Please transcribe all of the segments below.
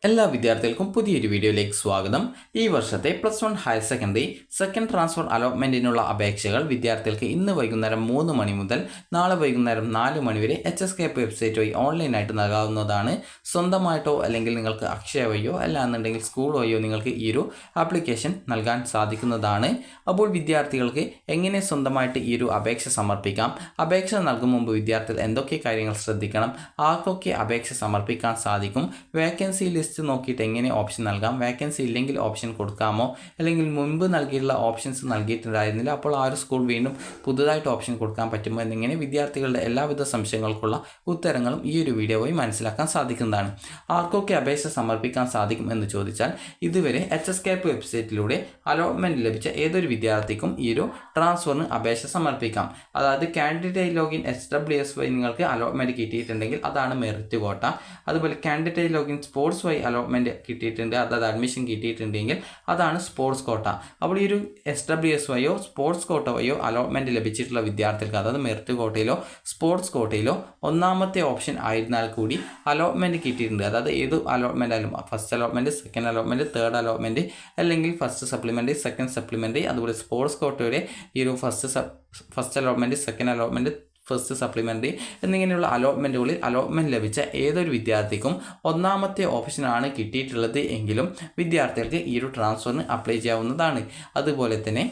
എല്ലാ വിദ്യാർത്ഥികൾക്കും പുതിയൊരു വീഡിയോയിലേക്ക് സ്വാഗതം. ഈ വർഷത്തെ +1 ഹയർ സെക്കൻഡറി സെക്കൻഡ് ട്രാൻസ്ഫർ അലോട്ട്മെൻറ്റിനുള്ള അപേക്ഷകൾ വിദ്യാർത്ഥികൾക്ക് ഇന്ന് വൈകുന്നേരം 3 മണി മുതൽ നാളെ വൈകുന്നേരം 4 മണി വരെ HSKP വെബ്സൈറ്റ് വഴി ഓൺലൈനായിട്ട് നൽകാവുന്നതാണ്. സ്വന്തമായിട്ടോ അല്ലെങ്കിൽ നിങ്ങൾക്ക് അക്ഷയ വഴിയോ അല്ലാന്നുണ്ടെങ്കിൽ സ്കൂൾ വഴിയോ നിങ്ങൾക്ക് ഈ ഒരു ആപ്ലിക്കേഷൻ നൽകാൻ സാധിക്കുന്നതാണ്. അപ്പോൾ വിദ്യാർത്ഥികൾക്ക് എങ്ങനെ സ്വന്തമായിട്ട് ഈ ഒരു അപേക്ഷ സമർപ്പിക്കാം, അപേക്ഷ നൽകും മുമ്പ് വിദ്യാർത്ഥികൾ എന്തൊക്കെ കാര്യങ്ങൾ ശ്രദ്ധിക്കണം, ആർക്കൊക്കെ അപേക്ഷ സമർപ്പിക്കാൻ സാധിക്കും, വേക്കൻസി ലിസ്റ്റ് നോക്കിയിട്ട് എങ്ങനെ ഓപ്ഷൻ നൽകാം, വേക്കൻസി ഇല്ലെങ്കിൽ ഓപ്ഷൻ കൊടുക്കാമോ, അല്ലെങ്കിൽ മുൻപ് നൽകിയിട്ടുള്ള ഓപ്ഷൻസ് നൽകിയിട്ടുണ്ടായിരുന്നില്ല അപ്പോൾ ആ ഒരു സ്കൂൾ വീണ്ടും പുതുതായിട്ട് ഓപ്ഷൻ കൊടുക്കാൻ പറ്റുമോ എന്നിങ്ങനെ വിദ്യാർത്ഥികളുടെ എല്ലാവിധ സംശയങ്ങൾക്കുള്ള ഉത്തരങ്ങളും ഈ ഒരു വീഡിയോ വഴി മനസ്സിലാക്കാൻ സാധിക്കുന്നതാണ്. ആർക്കൊക്കെ അപേക്ഷ സമർപ്പിക്കാൻ സാധിക്കും എന്ന് ചോദിച്ചാൽ ഇതുവരെ HSKP വെബ്സൈറ്റിലൂടെ അലോട്ട്മെൻറ്റ് ലഭിച്ച ഏതൊരു വിദ്യാർത്ഥിക്കും ഈ ഒരു ട്രാൻസ്ഫറിന് അപേക്ഷ സമർപ്പിക്കാം. അതായത് കാൻഡിഡേറ്റ് ലോഗിൻ SWS വഴി നിങ്ങൾക്ക് അലോട്ട്മെൻറ്റ് കിട്ടിയിട്ടുണ്ടെങ്കിൽ അതാണ് മെറിറ്റ് കോട്ട. അതുപോലെ കാൻഡിഡേറ്റ് ലോഗിൻ സ്പോർട്സ് വഴി അലോട്ട്മെൻറ്റ് കിട്ടിയിട്ടുണ്ട്, അതായത് അഡ്മിഷൻ കിട്ടിയിട്ടുണ്ടെങ്കിൽ അതാണ് സ്പോർട്സ് കോട്ട. അപ്പോൾ ഈ ഒരു SWS വഴിയോ സ്പോർട്സ് കോട്ട വഴിയോ അലോട്ട്മെൻറ്റ് ലഭിച്ചിട്ടുള്ള വിദ്യാർത്ഥികൾക്ക്, അതായത് മെറിറ്റ് കോട്ടയിലോ സ്പോർട്സ് കോട്ടയിലോ ഒന്നാമത്തെ ഓപ്ഷൻ ആയിരുന്നാൽ കൂടി അലോട്ട്മെൻറ്റ് കിട്ടിയിട്ടുണ്ട്. അതായത് ഏത് അലോട്ട്മെൻ്റ് ആയാലും first allotment, second allotment, third allotment, അല്ലെങ്കിൽ ഫസ്റ്റ് സപ്ലിമെൻ്ററി, സെക്കൻഡ് സപ്ലിമെൻ്ററി, അതുപോലെ സ്പോർട്സ് കോട്ടയുടെ ഈ ഒരു first allotment, second allotment, first supplementary എന്നിങ്ങനെയുള്ള അലോട്ട്മെൻറ്റുകളിൽ അലോട്ട്മെൻറ്റ് ലഭിച്ച ഏതൊരു വിദ്യാർത്ഥിക്കും ഒന്നാമത്തെ ഓപ്ഷനാണ് കിട്ടിയിട്ടുള്ളത് എങ്കിലും വിദ്യാർത്ഥികൾക്ക് ഈ ഒരു ട്രാൻസ്ഫറിന് അപ്ലൈ ചെയ്യാവുന്നതാണ്. അതുപോലെ തന്നെ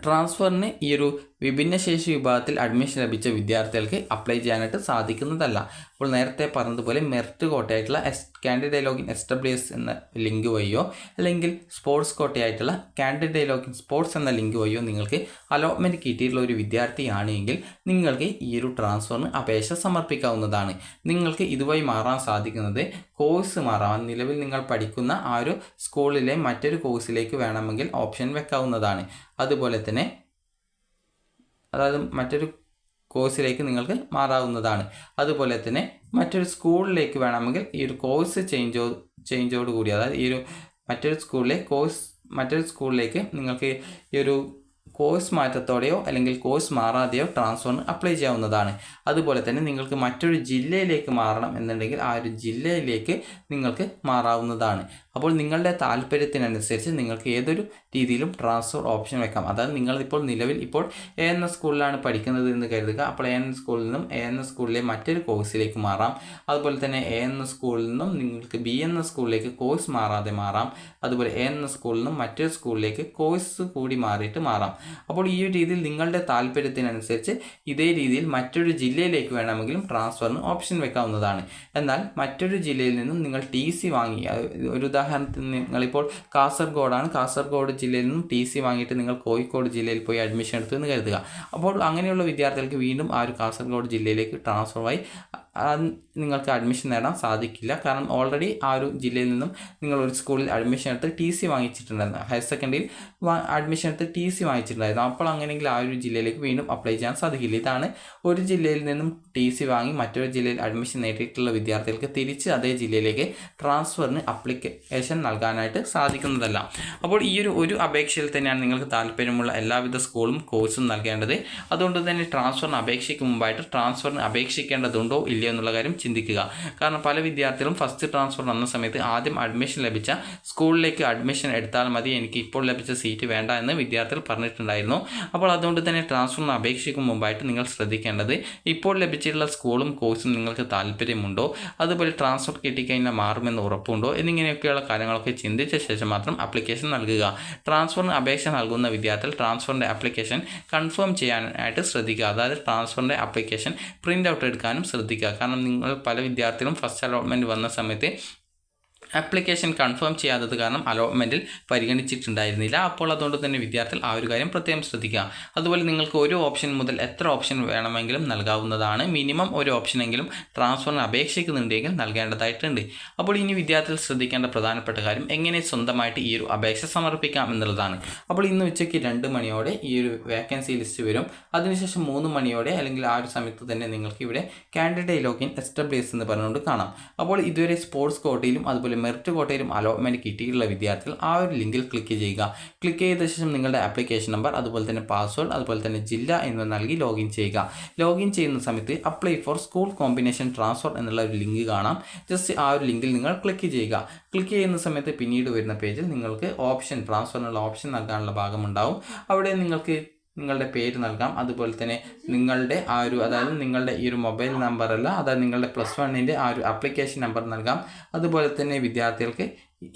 ട്രാൻസ്ഫറിന് ഈ ഒരു വിഭിന്നശേഷി വിഭാഗത്തിൽ അഡ്മിഷൻ ലഭിച്ച വിദ്യാർത്ഥികൾക്ക് അപ്ലൈ ചെയ്യാനായിട്ട് സാധിക്കുന്നതല്ല. അപ്പോൾ നേരത്തെ പറഞ്ഞതുപോലെ മെറിറ്റ് കോട്ടയായിട്ടുള്ള കാൻഡിഡേറ്റ് ലോഗിൻ SWS എന്ന ലിങ്ക് വഴിയോ അല്ലെങ്കിൽ സ്പോർട്സ് കോട്ടയായിട്ടുള്ള കാൻഡിഡേറ്റ് ലോഗിൻ സ്പോർട്സ് എന്ന ലിങ്ക് വഴിയോ നിങ്ങൾക്ക് അലോട്ട്മെൻറ്റ് കിട്ടിയിട്ടുള്ള ഒരു വിദ്യാർത്ഥിയാണ് എങ്കിൽ നിങ്ങൾക്ക് ഈ ഒരു ട്രാൻസ്ഫറിന് അപേക്ഷ സമർപ്പിക്കാവുന്നതാണ്. നിങ്ങൾക്ക് ഇതുവഴി മാറാൻ സാധിക്കുന്നത് കോഴ്സ് മാറാൻ, നിലവിൽ നിങ്ങൾ പഠിക്കുന്ന ആ ഒരു സ്കൂളിലെ മറ്റൊരു കോഴ്സിലേക്ക് വേണമെങ്കിൽ ഓപ്ഷൻ വെക്കാവുന്നതാണ്. അതുപോലെ തന്നെ അതായത് മറ്റൊരു കോഴ്സിലേക്ക് നിങ്ങൾക്ക് മാറാവുന്നതാണ്. അതുപോലെ തന്നെ മറ്റൊരു സ്കൂളിലേക്ക് വേണമെങ്കിൽ ഈ ഒരു കോഴ്സ് ചേഞ്ചോട് കൂടി, അതായത് ഈ ഒരു മറ്റൊരു സ്കൂളിലേക്ക് നിങ്ങൾക്ക് ഈ ഒരു കോഴ്സ് മാറ്റത്തോടെയോ അല്ലെങ്കിൽ കോഴ്സ് മാറാതെയോ ട്രാൻസ്ഫറിന് അപ്ലൈ ചെയ്യാവുന്നതാണ്. അതുപോലെ തന്നെ നിങ്ങൾക്ക് മറ്റൊരു ജില്ലയിലേക്ക് മാറണം എന്നുണ്ടെങ്കിൽ ആ ഒരു ജില്ലയിലേക്ക് നിങ്ങൾക്ക് മാറാവുന്നതാണ്. അപ്പോൾ നിങ്ങളുടെ താല്പര്യത്തിനനുസരിച്ച് നിങ്ങൾക്ക് ഏതൊരു രീതിയിലും ട്രാൻസ്ഫർ ഓപ്ഷൻ വെക്കാം. അതായത് നിങ്ങളിപ്പോൾ നിലവിൽ A എന്ന സ്കൂളിലാണ് പഠിക്കുന്നത് എന്ന് കരുതുക. അപ്പോൾ A എന്ന സ്കൂളിൽ നിന്നും A എന്ന സ്കൂളിലെ മറ്റൊരു കോഴ്സിലേക്ക് മാറാം. അതുപോലെ തന്നെ A എന്ന സ്കൂളിൽ നിന്നും നിങ്ങൾക്ക് B എന്ന സ്കൂളിലേക്ക് കോഴ്സ് മാറാതെ മാറാം. അതുപോലെ A എന്ന സ്കൂളിൽ നിന്നും മറ്റൊരു സ്കൂളിലേക്ക് കോഴ്സ് കൂടി മാറിയിട്ട് മാറാം. അപ്പോൾ ഈ ഒരു രീതിയിൽ നിങ്ങളുടെ താല്പര്യത്തിനനുസരിച്ച് ഇതേ രീതിയിൽ മറ്റൊരു ജില്ലയിലേക്ക് വേണമെങ്കിലും ട്രാൻസ്ഫറിന് ഓപ്ഷൻ വെക്കാവുന്നതാണ്. എന്നാൽ മറ്റൊരു ജില്ലയിൽ നിന്നും നിങ്ങൾ TC വാങ്ങി, ഒരു ഉദാഹരണത്തിന് നിങ്ങളിപ്പോൾ കാസർഗോഡ് ജില്ലയിൽ നിന്നും TC വാങ്ങിയിട്ട് നിങ്ങൾ കോഴിക്കോട് ജില്ലയിൽ പോയി അഡ്മിഷൻ എടുത്തു എന്ന് കരുതുക. അപ്പോൾ അങ്ങനെയുള്ള വിദ്യാർത്ഥികൾക്ക് വീണ്ടും ആ ഒരു കാസർഗോഡ് ജില്ലയിലേക്ക് ട്രാൻസ്ഫറായി നിങ്ങൾക്ക് അഡ്മിഷൻ നേടാൻ സാധിക്കില്ല. കാരണം ഓൾറെഡി ആ ഒരു ജില്ലയിൽ നിന്നും നിങ്ങൾ ഒരു സ്കൂളിൽ അഡ്മിഷൻ എടുത്ത് TC വാങ്ങിച്ചിട്ടുണ്ടായിരുന്നു, ഹയർ സെക്കൻഡറിയിൽ അഡ്മിഷൻ എടുത്ത് TC വാങ്ങിച്ചിട്ടുണ്ടായിരുന്നു. അപ്പോൾ അങ്ങനെയെങ്കിൽ ആ ഒരു ജില്ലയിലേക്ക് വീണ്ടും അപ്ലൈ ചെയ്യാൻ സാധിക്കില്ല. ഇതാണ് ഒരു ജില്ലയിൽ നിന്നും TC വാങ്ങി മറ്റൊരു ജില്ലയിൽ അഡ്മിഷൻ നേടിയിട്ടുള്ള വിദ്യാർത്ഥികൾക്ക് തിരിച്ച് അതേ ജില്ലയിലേക്ക് ട്രാൻസ്ഫറിന് അപ്ലിക്കേഷൻ നൽകാനായിട്ട് സാധിക്കുന്നതല്ല. അപ്പോൾ ഈ ഒരു അപേക്ഷയിൽ തന്നെയാണ് നിങ്ങൾക്ക് താല്പര്യമുള്ള എല്ലാവിധ സ്കൂളും കോഴ്സും നൽകേണ്ടത്. അതുകൊണ്ട് തന്നെ ട്രാൻസ്ഫറിന് അപേക്ഷിക്കും മുമ്പായിട്ട് ട്രാൻസ്ഫറിന് അപേക്ഷിക്കേണ്ടതുണ്ടോ ഇല്ലയോ എന്നുള്ള കാര്യം ചിന്തിക്കുക. കാരണം പല വിദ്യാർത്ഥികളും ഫസ്റ്റ് ട്രാൻസ്ഫർ വന്ന സമയത്ത് ആദ്യം അഡ്മിഷൻ ലഭിച്ച സ്കൂളിലേക്ക് അഡ്മിഷൻ എടുത്താൽ മതി, എനിക്ക് ഇപ്പോൾ ലഭിച്ച സീറ്റ് വേണ്ട എന്ന് വിദ്യാർത്ഥികൾ പറഞ്ഞിട്ടുണ്ടായിരുന്നു. അപ്പോൾ അതുകൊണ്ട് തന്നെ ട്രാൻസ്ഫറിന് അപേക്ഷിക്കും മുമ്പായിട്ട് നിങ്ങൾ ശ്രദ്ധിക്കേണ്ടത് ഇപ്പോൾ ലഭിച്ചിട്ടുള്ള സ്കൂളും കോഴ്സും നിങ്ങൾക്ക് താല്പര്യമുണ്ടോ, അതുപോലെ ട്രാൻസ്ഫർ കിട്ടിക്കഴിഞ്ഞാൽ മാറുമെന്ന് ഉറപ്പുണ്ടോ എന്നിങ്ങനെയൊക്കെയുള്ള കാര്യങ്ങളൊക്കെ ചിന്തിച്ച ശേഷം മാത്രം ആപ്ലിക്കേഷൻ നൽകുക. ട്രാൻസ്ഫറിന് അപേക്ഷ നൽകുന്ന വിദ്യാർത്ഥികൾ ട്രാൻസ്ഫറിൻ്റെ ആപ്ലിക്കേഷൻ കൺഫേം ചെയ്യാനായിട്ട് ശ്രദ്ധിക്കുക. അതായത് ട്രാൻസ്ഫറിൻ്റെ ആപ്ലിക്കേഷൻ പ്രിൻ്റ് ഔട്ട് എടുക്കാനും ശ്രദ്ധിക്കുക. കാരണം നിങ്ങൾ പല വിദ്യാർത്ഥികളും ഫസ്റ്റ് അലോട്ട്മെൻറ്റ് വന്ന സമയത്ത് ആപ്ലിക്കേഷൻ കൺഫേം ചെയ്യാത്തത് കാരണം അലോട്ട്മെൻറ്റിൽ പരിഗണിച്ചിട്ടുണ്ടായിരുന്നില്ല. അപ്പോൾ അതുകൊണ്ട് തന്നെ വിദ്യാർത്ഥികൾ ആ ഒരു കാര്യം പ്രത്യേകം ശ്രദ്ധിക്കുക. അതുപോലെ നിങ്ങൾക്ക് ഒരു ഓപ്ഷൻ മുതൽ എത്ര ഓപ്ഷൻ വേണമെങ്കിലും നൽകാവുന്നതാണ്. മിനിമം ഒരു ഓപ്ഷനെങ്കിലും ട്രാൻസ്ഫറിന് അപേക്ഷിക്കുന്നുണ്ടെങ്കിൽ നൽകേണ്ടതായിട്ടുണ്ട്. അപ്പോൾ ഇനി വിദ്യാർത്ഥികൾ ശ്രദ്ധിക്കേണ്ട പ്രധാനപ്പെട്ട കാര്യം എങ്ങനെ സ്വന്തമായിട്ട് ഈ ഒരു അപേക്ഷ സമർപ്പിക്കാം എന്നുള്ളതാണ്. അപ്പോൾ ഇന്ന് ഉച്ചയ്ക്ക് 2 മണിയോടെ ഈ ഒരു വേക്കൻസി ലിസ്റ്റ് വരും. അതിനുശേഷം 3 മണിയോടെ അല്ലെങ്കിൽ ആ ഒരു സമയത്ത് തന്നെ നിങ്ങൾക്ക് ഇവിടെ കാൻഡിഡേറ്റ് ലോഗിൻ SWS എന്ന് പറഞ്ഞുകൊണ്ട് കാണാം. അപ്പോൾ ഇതുവരെ സ്പോർട്സ് കോട്ടയിലും അതുപോലെ മെറിറ്റ് കോട്ടയിലും അലോട്ട്മെൻറ്റ് കിട്ടിയിട്ടുള്ള വിദ്യാർത്ഥികൾ ആ ഒരു ലിങ്കിൽ ക്ലിക്ക് ചെയ്യുക. ക്ലിക്ക് ചെയ്ത ശേഷം നിങ്ങളുടെ ആപ്ലിക്കേഷൻ നമ്പർ അതുപോലെ തന്നെ പാസ്വേഡ് അതുപോലെ തന്നെ ജില്ല എന്നിവ നൽകി ലോഗിൻ ചെയ്യുക. ലോഗിൻ ചെയ്യുന്ന സമയത്ത് apply for school combination transfer എന്നുള്ള ഒരു ലിങ്ക് കാണാം. ജസ്റ്റ് ആ ഒരു ലിങ്കിൽ നിങ്ങൾ ക്ലിക്ക് ചെയ്യുക. ക്ലിക്ക് ചെയ്യുന്ന സമയത്ത് പിന്നീട് വരുന്ന പേജിൽ നിങ്ങൾക്ക് ഓപ്ഷൻ ട്രാൻസ്ഫറിനുള്ള ഓപ്ഷൻ നൽകാനുള്ള ഭാഗമുണ്ടാവും. അവിടെ നിങ്ങൾക്ക് നിങ്ങളുടെ പേര് നൽകാം. അതുപോലെ തന്നെ നിങ്ങളുടെ അതായത് നിങ്ങളുടെ ഈ ഒരു മൊബൈൽ നമ്പറല്ല, അതായത് നിങ്ങളുടെ +1 ആ ഒരു ആപ്ലിക്കേഷൻ നമ്പർ നൽകാം. അതുപോലെ തന്നെ വിദ്യാർത്ഥികൾക്ക്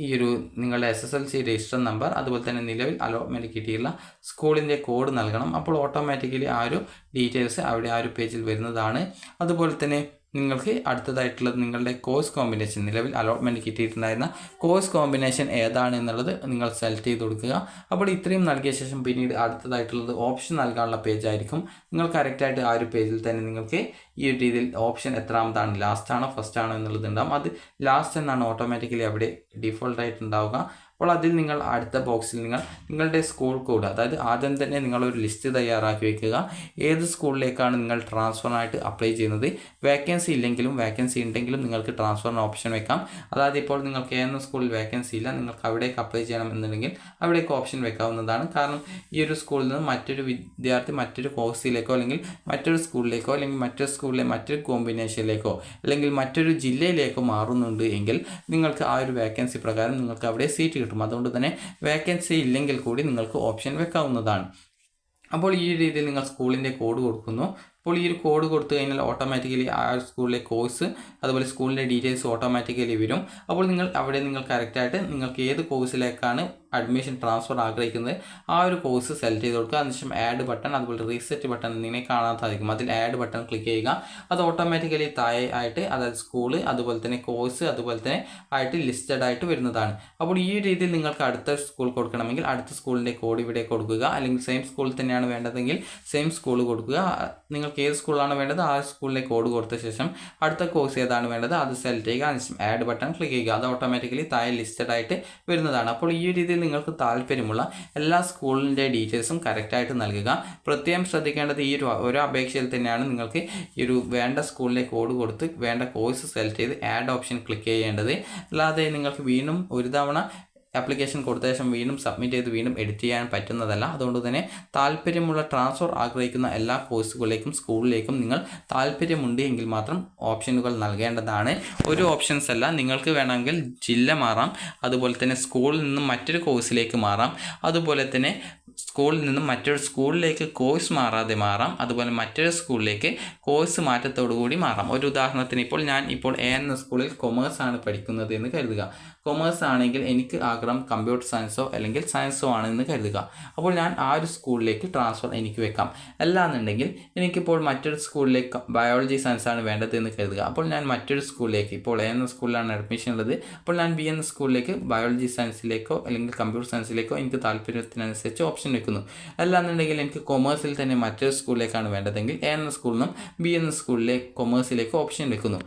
ഈ ഒരു നിങ്ങളുടെ SSLC രജിസ്റ്റർ നമ്പർ അതുപോലെ തന്നെ നിലവിൽ അലോട്ട്മെൻറ്റ് കിട്ടിയുള്ള സ്കൂളിൻ്റെ കോഡ് നൽകണം. അപ്പോൾ ഓട്ടോമാറ്റിക്കലി ആ ഒരു ഡീറ്റെയിൽസ് അവിടെ ആ ഒരു പേജിൽ വരുന്നതാണ്. അതുപോലെ തന്നെ നിങ്ങൾക്ക് അടുത്തതായിട്ടുള്ളത് നിങ്ങളുടെ കോഴ്സ് കോമ്പിനേഷൻ, നിലവിൽ അലോട്ട്മെൻറ്റ് കിട്ടിയിട്ടുണ്ടായിരുന്ന കോഴ്സ് കോമ്പിനേഷൻ ഏതാണ് എന്നുള്ളത് നിങ്ങൾ സെലക്ട് ചെയ്ത് കൊടുക്കുക. അപ്പോൾ ഇത്രയും നൽകിയ ശേഷം പിന്നീട് അടുത്തതായിട്ടുള്ളത് ഓപ്ഷൻ നൽകാനുള്ള പേജായിരിക്കും. നിങ്ങൾ കറക്റ്റായിട്ട് ആ ഒരു പേജിൽ തന്നെ നിങ്ങൾക്ക് ഈ ഒരു രീതിയിൽ ഓപ്ഷൻ എത്രാമതാണ്, ലാസ്റ്റ് ആണോ ഫസ്റ്റ് ആണോ എന്നുള്ളത് ഉണ്ടാകും. അത് ലാസ്റ്റ് എന്നാണ് ഓട്ടോമാറ്റിക്കലി അവിടെ ഡിഫോൾട്ടായിട്ട് ഉണ്ടാവുക. അപ്പോൾ അതിൽ നിങ്ങൾ അടുത്ത ബോക്സിൽ നിങ്ങളുടെ സ്കൂൾ കോഡ്, അതായത് ആദ്യം തന്നെ നിങ്ങളൊരു ലിസ്റ്റ് തയ്യാറാക്കി വയ്ക്കുക. ഏത് സ്കൂളിലേക്കാണ് നിങ്ങൾ ട്രാൻസ്ഫറിനായിട്ട് അപ്ലൈ ചെയ്യുന്നത്. വേക്കൻസി ഇല്ലെങ്കിലും വേക്കൻസി ഉണ്ടെങ്കിലും നിങ്ങൾക്ക് ട്രാൻസ്ഫറിന് ഓപ്ഷൻ വെക്കാം. അതായത് ഇപ്പോൾ നിങ്ങൾക്ക് ഏതെങ്കിലും സ്കൂളിൽ വേക്കൻസി ഇല്ല, നിങ്ങൾക്ക് അവിടേക്ക് അപ്ലൈ ചെയ്യണം എന്നുണ്ടെങ്കിൽ അവിടേക്ക് ഓപ്ഷൻ വെക്കാവുന്നതാണ്. കാരണം ഈ ഒരു സ്കൂളിൽ നിന്ന് മറ്റൊരു വിദ്യാർത്ഥി മറ്റൊരു കോഴ്സിലേക്കോ അല്ലെങ്കിൽ മറ്റൊരു സ്കൂളിലേക്കോ അല്ലെങ്കിൽ മറ്റൊരു സ്കൂളിലെ മറ്റൊരു കോമ്പിനേഷനിലേക്കോ അല്ലെങ്കിൽ മറ്റൊരു ജില്ലയിലേക്കോ മാറുന്നുണ്ട് എങ്കിൽ നിങ്ങൾക്ക് ആ ഒരു വേക്കൻസി പ്രകാരം നിങ്ങൾക്ക് അവിടെ സീറ്റ് കിട്ടും. അതുകൊണ്ട് തന്നെ വേക്കൻസി ഇല്ലെങ്കിൽ കൂടി നിങ്ങൾക്ക് ഓപ്ഷൻ വെക്കാവുന്നതാണ്. അപ്പോൾ ഈ രീതിയിൽ നിങ്ങൾ സ്കൂളിൻ്റെ കോഡ് കൊടുക്കുന്നു. അപ്പോൾ ഈ ഒരു കോഡ് കൊടുത്തു കഴിഞ്ഞാൽ ഓട്ടോമാറ്റിക്കലി ആ സ്കൂളിലെ കോഴ്സ് അതുപോലെ സ്കൂളിൻ്റെ ഡീറ്റെയിൽസ് ഓട്ടോമാറ്റിക്കലി വരും. അപ്പോൾ നിങ്ങൾ കറക്റ്റായിട്ട് നിങ്ങൾക്ക് ഏത് കോഴ്സിലേക്കാണ് അഡ്മിഷൻ ട്രാൻസ്ഫർ ആഗ്രഹിക്കുന്നത് ആ ഒരു കോഴ്സ് സെലക്ട് ചെയ്ത് കൊടുക്കുക. അതിനുശേഷം ആഡ് ബട്ടൺ അതുപോലെ റീസെറ്റ് ബട്ടൺ എന്നിങ്ങനെ കാണാൻ സാധിക്കും. അതിൽ ആഡ് ബട്ടൺ ക്ലിക്ക് ചെയ്യുക. അത് ഓട്ടോമാറ്റിക്കലി താഴെ ആയിട്ട് അതായത് സ്കൂള് അതുപോലെ തന്നെ കോഴ്സ് അതുപോലെ തന്നെ ആയിട്ട് ലിസ്റ്റഡ് ആയിട്ട് വരുന്നതാണ്. അപ്പോൾ ഈ രീതിയിൽ നിങ്ങൾക്ക് അടുത്ത സ്കൂൾ കൊടുക്കണമെങ്കിൽ അടുത്ത സ്കൂളിൻ്റെ കോഡ് ഇവിടെ കൊടുക്കുക. അല്ലെങ്കിൽ സെയിം സ്കൂളിൽ തന്നെയാണ് വേണ്ടതെങ്കിൽ സെയിം സ്കൂൾ കൊടുക്കുക. നിങ്ങൾക്ക് ഏത് സ്കൂളാണ് വേണ്ടത് ആ സ്കൂളിലെ കോഡ് കൊടുത്ത ശേഷം അടുത്ത കോഴ്സ് ഏതാണ് വേണ്ടത് അത് സെലക്ട് ചെയ്യുക. അതിനുശേഷം ആഡ് ബട്ടൺ ക്ലിക്ക് ചെയ്യുക. അത് ഓട്ടോമാറ്റിക്കലി താഴെ ലിസ്റ്റഡ് ആയിട്ട് വരുന്നതാണ്. അപ്പോൾ ഈ രീതിയിൽ നിങ്ങൾക്ക് താല്പര്യമുള്ള എല്ലാ സ്കൂളിൻ്റെ ഡീറ്റെയിൽസും കറക്റ്റായിട്ട് നൽകുക. പ്രത്യേകം ശ്രദ്ധിക്കേണ്ടത് ഈ ഒരു അപേക്ഷയിൽ തന്നെയാണ് നിങ്ങൾക്ക് ഈ ഒരു വേണ്ട സ്കൂളിലെ കോഡ് കൊടുത്ത് വേണ്ട കോഴ്സ് സെലക്ട് ചെയ്ത് ആഡ് ഓപ്ഷൻ ക്ലിക്ക് ചെയ്യേണ്ടത്. അല്ലാതെ നിങ്ങൾക്ക് വീണ്ടും ഒരു തവണ ആപ്ലിക്കേഷൻ കൊടുത്ത ശേഷം വീണ്ടും സബ്മിറ്റ് ചെയ്ത് വീണ്ടും എഡിറ്റ് ചെയ്യാൻ പറ്റുന്നതല്ല. അതുകൊണ്ട് തന്നെ താല്പര്യമുള്ള ട്രാൻസ്ഫർ ആഗ്രഹിക്കുന്ന എല്ലാ കോഴ്സുകളിലേക്കും സ്കൂളിലേക്കും നിങ്ങൾ താല്പര്യമുണ്ട് എങ്കിൽ മാത്രം ഓപ്ഷനുകൾ നൽകേണ്ടതാണ്. ഒരു ഓപ്ഷൻസ് അല്ല, നിങ്ങൾക്ക് വേണമെങ്കിൽ ജില്ല മാറാം, അതുപോലെ തന്നെ സ്കൂളിൽ നിന്നും മറ്റൊരു കോഴ്സിലേക്ക് മാറാം, അതുപോലെ തന്നെ സ്കൂളിൽ നിന്നും മറ്റൊരു സ്കൂളിലേക്ക് കോഴ്സ് മാറാതെ മാറാം, അതുപോലെ മറ്റൊരു സ്കൂളിലേക്ക് കോഴ്സ് മാറ്റത്തോടുകൂടി മാറാം. ഒരു ഉദാഹരണത്തിന് ഞാൻ എ എന്ന സ്കൂളിൽ കൊമേഴ്സ് ആണ് പഠിക്കുന്നത് എന്ന് കരുതുക. കൊമേഴ്സ് ആണെങ്കിൽ എനിക്ക് ആഗ്രഹം കമ്പ്യൂട്ടർ സയൻസോ അല്ലെങ്കിൽ സയൻസോ ആണെന്ന് കരുതുക. അപ്പോൾ ഞാൻ ആ ഒരു സ്കൂളിലേക്ക് ട്രാൻസ്ഫർ എനിക്ക് വെക്കാം. അല്ലാന്നുണ്ടെങ്കിൽ എനിക്കിപ്പോൾ മറ്റൊരു സ്കൂളിലേക്ക് ബയോളജി സയൻസ് ആണ് വേണ്ടത് എന്ന് കരുതുക. അപ്പോൾ ഞാൻ മറ്റൊരു സ്കൂളിലേക്ക് എ എന്ന സ്കൂളിലാണ് അഡ്മിഷൻ ഉള്ളത്, അപ്പോൾ ഞാൻ ബി എന്ന സ്കൂളിലേക്ക് ബയോളജി സയൻസിലേക്കോ അല്ലെങ്കിൽ കമ്പ്യൂട്ടർ സയൻസിലേക്കോ എനിക്ക് താല്പര്യത്തിനനുസരിച്ച് ഓപ്ഷൻ വെക്കുന്നു. അല്ലാന്നുണ്ടെങ്കിൽ എനിക്ക് കൊമേഴ്സിൽ തന്നെ മറ്റൊരു സ്കൂളിലേക്കാണ് വേണ്ടതെങ്കിൽ എ എന്ന സ്കൂളിൽ നിന്നും ബി എന്ന സ്കൂളിലെ കൊമേഴ്സിലേക്ക് ഓപ്ഷൻ വെക്കുന്നു.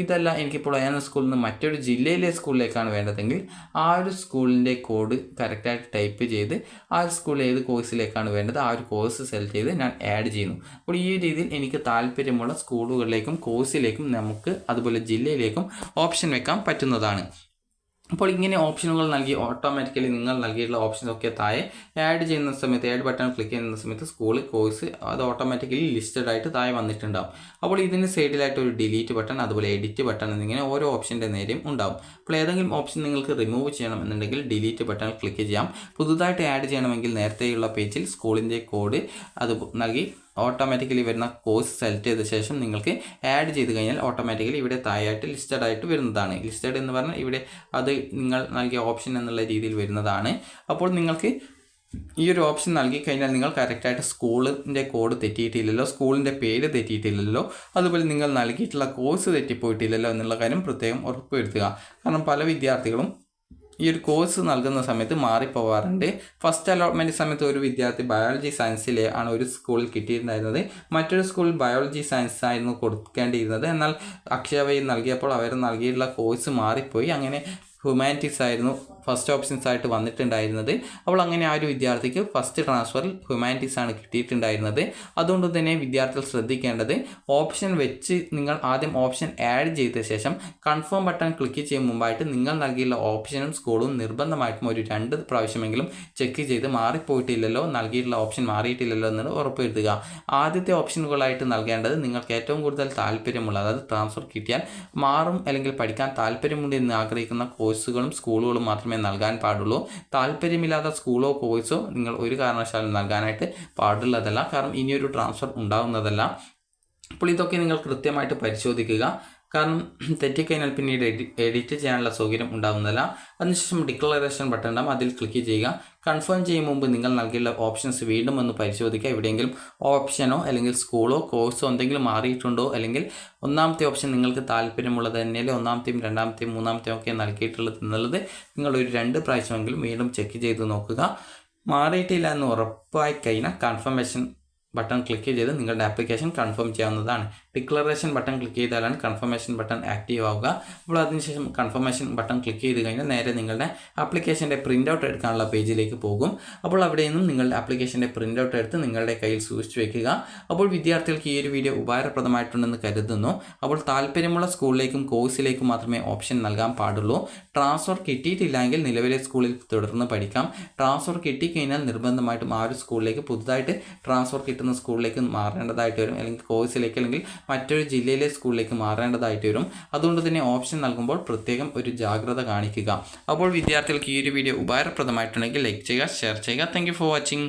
ഇതല്ല, എനിക്കിപ്പോൾ എ എന്ന സ്കൂളിൽ നിന്ന് മറ്റൊരു ജില്ലയിലെ സ്കൂളിലേക്കാണ് വേണ്ടതെങ്കിൽ ആ ഒരു സ്കൂളിൻ്റെ കോഡ് കറക്റ്റായിട്ട് ടൈപ്പ് ചെയ്ത് ആ സ്കൂളിൽ ഏത് കോഴ്സിലേക്കാണ് വേണ്ടത് ആ ഒരു കോഴ്സ് സെലക്ട് ചെയ്ത് ഞാൻ ആഡ് ചെയ്യുന്നു. അപ്പോൾ ഈ രീതിയിൽ എനിക്ക് താല്പര്യമുള്ള സ്കൂളുകളിലേക്കും കോഴ്സിലേക്കും നമുക്ക് അതുപോലെ ജില്ലയിലേക്കും ഓപ്ഷൻ വെക്കാൻ പറ്റുന്നതാണ്. അപ്പോൾ ഇങ്ങനെ ഓപ്ഷനുകൾ നൽകി ഓട്ടോമാറ്റിക്കലി നിങ്ങൾ നൽകിയിട്ടുള്ള ഓപ്ഷനൊക്കെ താഴെ ആഡ് ചെയ്യുന്ന സമയത്ത് ആഡ് ബട്ടൺ ക്ലിക്ക് ചെയ്യുന്ന സമയത്ത് സ്കൂൾ കോഴ്സ് അത് ഓട്ടോമാറ്റിക്കലി ലിസ്റ്റഡ് ആയിട്ട് താഴെ വന്നിട്ടുണ്ടാവും. അപ്പോൾ ഇതിന് സൈഡിലായിട്ട് ഒരു ഡിലീറ്റ് ബട്ടൺ അതുപോലെ എഡിറ്റ് ബട്ടൺ എന്നിങ്ങനെ ഓരോ ഓപ്ഷൻ്റെ നേരെയും ഉണ്ടാവും. അപ്പോൾ ഏതെങ്കിലും ഓപ്ഷൻ നിങ്ങൾക്ക് റിമൂവ് ചെയ്യണം എന്നുണ്ടെങ്കിൽ ഡിലീറ്റ് ബട്ടൺ ക്ലിക്ക് ചെയ്യാം. പുതുതായിട്ട് ആഡ് ചെയ്യണമെങ്കിൽ നേരത്തെയുള്ള പേജിൽ സ്കൂളിൻ്റെ കോഡ് അത് നൽകി ഓട്ടോമാറ്റിക്കലി വരുന്ന കോഴ്സ് സെലക്ട് ചെയ്ത ശേഷം നിങ്ങൾക്ക് ആഡ് ചെയ്ത് കഴിഞ്ഞാൽ ഓട്ടോമാറ്റിക്കലി ഇവിടെ താഴെയായിട്ട് ലിസ്റ്റഡ് ആയിട്ട് വരുന്നതാണ്. ലിസ്റ്റഡ് എന്ന് പറഞ്ഞാൽ ഇവിടെ അത് നിങ്ങൾ നൽകിയ ഓപ്ഷൻ എന്നുള്ള രീതിയിൽ വരുന്നതാണ്. അപ്പോൾ നിങ്ങൾക്ക് ഈ ഒരു ഓപ്ഷൻ നൽകി കഴിഞ്ഞാൽ നിങ്ങൾ കറക്റ്റായിട്ട് സ്കൂളിൻ്റെ കോഡ് തെറ്റിയിട്ടില്ലല്ലോ, സ്കൂളിൻ്റെ പേര് തെറ്റിയിട്ടില്ലല്ലോ, അതുപോലെ നിങ്ങൾ നൽകിയിട്ടുള്ള കോഴ്സ് തെറ്റിപ്പോയിട്ടില്ലല്ലോ എന്നുള്ള കാര്യം പ്രത്യേകം ഉറപ്പുവരുത്തുക. കാരണം പല വിദ്യാർത്ഥികളും ഈ ഒരു കോഴ്സ് നൽകുന്ന സമയത്ത് മാറിപ്പോവാറുണ്ട്. ഫസ്റ്റ് അലോട്ട്മെൻറ്റ് സമയത്ത് ഒരു വിദ്യാർത്ഥി ബയോളജി സയൻസിലെ ആണ് ഒരു സ്കൂളിൽ കിട്ടിയിട്ടുണ്ടായിരുന്നത്, മറ്റൊരു സ്കൂളിൽ ബയോളജി സയൻസ് ആയിരുന്നു കൊടുക്കേണ്ടിയിരുന്നത്. എന്നാൽ അക്ഷയ വഴി നൽകിയപ്പോൾ അവർ നൽകിയിട്ടുള്ള കോഴ്സ് മാറിപ്പോയി. അങ്ങനെ ഹ്യൂമാനിറ്റീസ് ആയിരുന്നു ഫസ്റ്റ് ഓപ്ഷൻസ് ആയിട്ട് വന്നിട്ടുണ്ടായിരുന്നത്. അപ്പോൾ അങ്ങനെ ആ ഒരു വിദ്യാർത്ഥിക്ക് ഫസ്റ്റ് ട്രാൻസ്ഫറിൽ ഹ്യൂമാനിറ്റീസ് ആണ് കിട്ടിയിട്ടുണ്ടായിരുന്നത്. അതുകൊണ്ട് തന്നെ വിദ്യാർത്ഥികൾ ശ്രദ്ധിക്കേണ്ടത് ഓപ്ഷൻ വെച്ച് നിങ്ങൾ ആദ്യം ഓപ്ഷൻ ആഡ് ചെയ്ത ശേഷം കൺഫേം ബട്ടൺ ക്ലിക്ക് ചെയ്യും മുമ്പായിട്ട് നിങ്ങൾ നൽകിയുള്ള ഓപ്ഷനും സ്കൂളും നിർബന്ധമായിട്ടും ഒരു 2 പ്രാവശ്യമെങ്കിലും ചെക്ക് ചെയ്ത് മാറിപ്പോയിട്ടില്ലല്ലോ, നൽകിയിട്ടുള്ള ഓപ്ഷൻ മാറിയിട്ടില്ലല്ലോ എന്നത് ഉറപ്പുവരുത്തുക. ആദ്യത്തെ ഓപ്ഷനുകളായിട്ട് നൽകേണ്ടത് നിങ്ങൾക്ക് ഏറ്റവും കൂടുതൽ താല്പര്യമുള്ള, അതായത് ട്രാൻസ്ഫർ കിട്ടിയാൽ മാറും അല്ലെങ്കിൽ പഠിക്കാൻ താല്പര്യമുണ്ട് എന്ന് ആഗ്രഹിക്കുന്ന കോഴ്സുകളും സ്കൂളുകളും മാത്രമേ നൽകാൻ പാടുള്ളൂ. താല്പര്യമില്ലാത്ത സ്കൂളോ കോഴ്സോ നിങ്ങൾ ഒരു കാരണവശാലും നൽകാനായിട്ട് പാടുള്ളതല്ല. കാരണം ഇനിയൊരു ട്രാൻസ്ഫർ ഉണ്ടാവുന്നതല്ല. അപ്പോൾ ഇതൊക്കെ നിങ്ങൾ കൃത്യമായിട്ട് പരിശോധിക്കുക. കാരണം തെറ്റിക്കഴിഞ്ഞാൽ പിന്നീട് എഡിറ്റ് ചെയ്യാനുള്ള സൗകര്യം ഉണ്ടാകുന്നില്ല. അതിനുശേഷം ഡിക്ലറേഷൻ ബട്ടൺ ഉണ്ടാകും, അതിൽ ക്ലിക്ക് ചെയ്യുക. കൺഫേം ചെയ്യും മുമ്പ് നിങ്ങൾ നൽകിയുള്ള ഓപ്ഷൻസ് വീണ്ടും ഒന്ന് പരിശോധിക്കുക. എവിടെയെങ്കിലും ഓപ്ഷനോ അല്ലെങ്കിൽ സ്കൂളോ കോഴ്സോ എന്തെങ്കിലും മാറിയിട്ടുണ്ടോ, അല്ലെങ്കിൽ ഒന്നാമത്തെ ഓപ്ഷൻ നിങ്ങൾക്ക് താല്പര്യമുള്ളത് തന്നെയല്ലേ ഒന്നാമത്തെയും രണ്ടാമത്തെയും മൂന്നാമത്തെയും ഒക്കെ നൽകിയിട്ടുള്ളത് എന്നുള്ളത് നിങ്ങൾ ഒരു 2 പ്രാവശ്യമെങ്കിലും വീണ്ടും ചെക്ക് ചെയ്ത് നോക്കുക. മാറിയിട്ടില്ല എന്ന് ഉറപ്പായി കഴിഞ്ഞാൽ കൺഫർമേഷൻ ബട്ടൺ ക്ലിക്ക് ചെയ്ത് നിങ്ങളുടെ ആപ്ലിക്കേഷൻ കൺഫേം ചെയ്യാവുന്നതാണ്. ഡിക്ലറേഷൻ ബട്ടൺ ക്ലിക്ക് ചെയ്താലാണ് കൺഫർമേഷൻ ബട്ടൺ ആക്റ്റീവ് ആവുക. അപ്പോൾ അതിനുശേഷം കൺഫർമേഷൻ ബട്ടൺ ക്ലിക്ക് ചെയ്ത് കഴിഞ്ഞാൽ നേരെ നിങ്ങളുടെ ആപ്ലിക്കേഷൻ്റെ പ്രിൻ്റ് ഔട്ട് എടുക്കാനുള്ള പേജിലേക്ക് പോകും. അപ്പോൾ അവിടെ നിന്നും നിങ്ങളുടെ ആപ്ലിക്കേഷൻ്റെ പ്രിൻ്റ് ഔട്ട് എടുത്ത് നിങ്ങളുടെ കയ്യിൽ സൂക്ഷിച്ച് വയ്ക്കുക. അപ്പോൾ വിദ്യാർത്ഥികൾക്ക് ഈ ഒരു വീഡിയോ ഉപകാരപ്രദമായിട്ടുണ്ടെന്ന് കരുതുന്നു. അപ്പോൾ താല്പര്യമുള്ള സ്കൂളിലേക്കും കോഴ്സിലേക്കും മാത്രമേ ഓപ്ഷൻ നൽകാൻ പാടുള്ളൂ. ട്രാൻസ്ഫർ കിട്ടിയിട്ടില്ലെങ്കിൽ നിലവിലെ സ്കൂളിൽ തുടർന്ന് പഠിക്കാം. ട്രാൻസ്ഫർ കിട്ടിക്കഴിഞ്ഞാൽ നിർബന്ധമായിട്ടും ആ ഒരു സ്കൂളിലേക്ക് പുതുതായിട്ട് ട്രാൻസ്ഫർ കിട്ടുന്ന സ്കൂളിലേക്ക് മാറേണ്ടതായിട്ട് വരും, അല്ലെങ്കിൽ കോഴ്സിലേക്ക് അല്ലെങ്കിൽ മറ്റൊരു ജില്ലയിലെ സ്കൂളിലേക്ക് മാറേണ്ടതായിട്ട് വരും. അതുകൊണ്ട് തന്നെ ഓപ്ഷൻ നൽകുമ്പോൾ പ്രത്യേകം ഒരു ജാഗ്രത കാണിക്കുക. അപ്പോൾ വിദ്യാർത്ഥികൾക്ക് ഈ ഒരു വീഡിയോ ഉപകാരപ്രദമായിട്ടുണ്ടെങ്കിൽ ലൈക്ക് ചെയ്യുക, ഷെയർ ചെയ്യുക. Thank you for watching.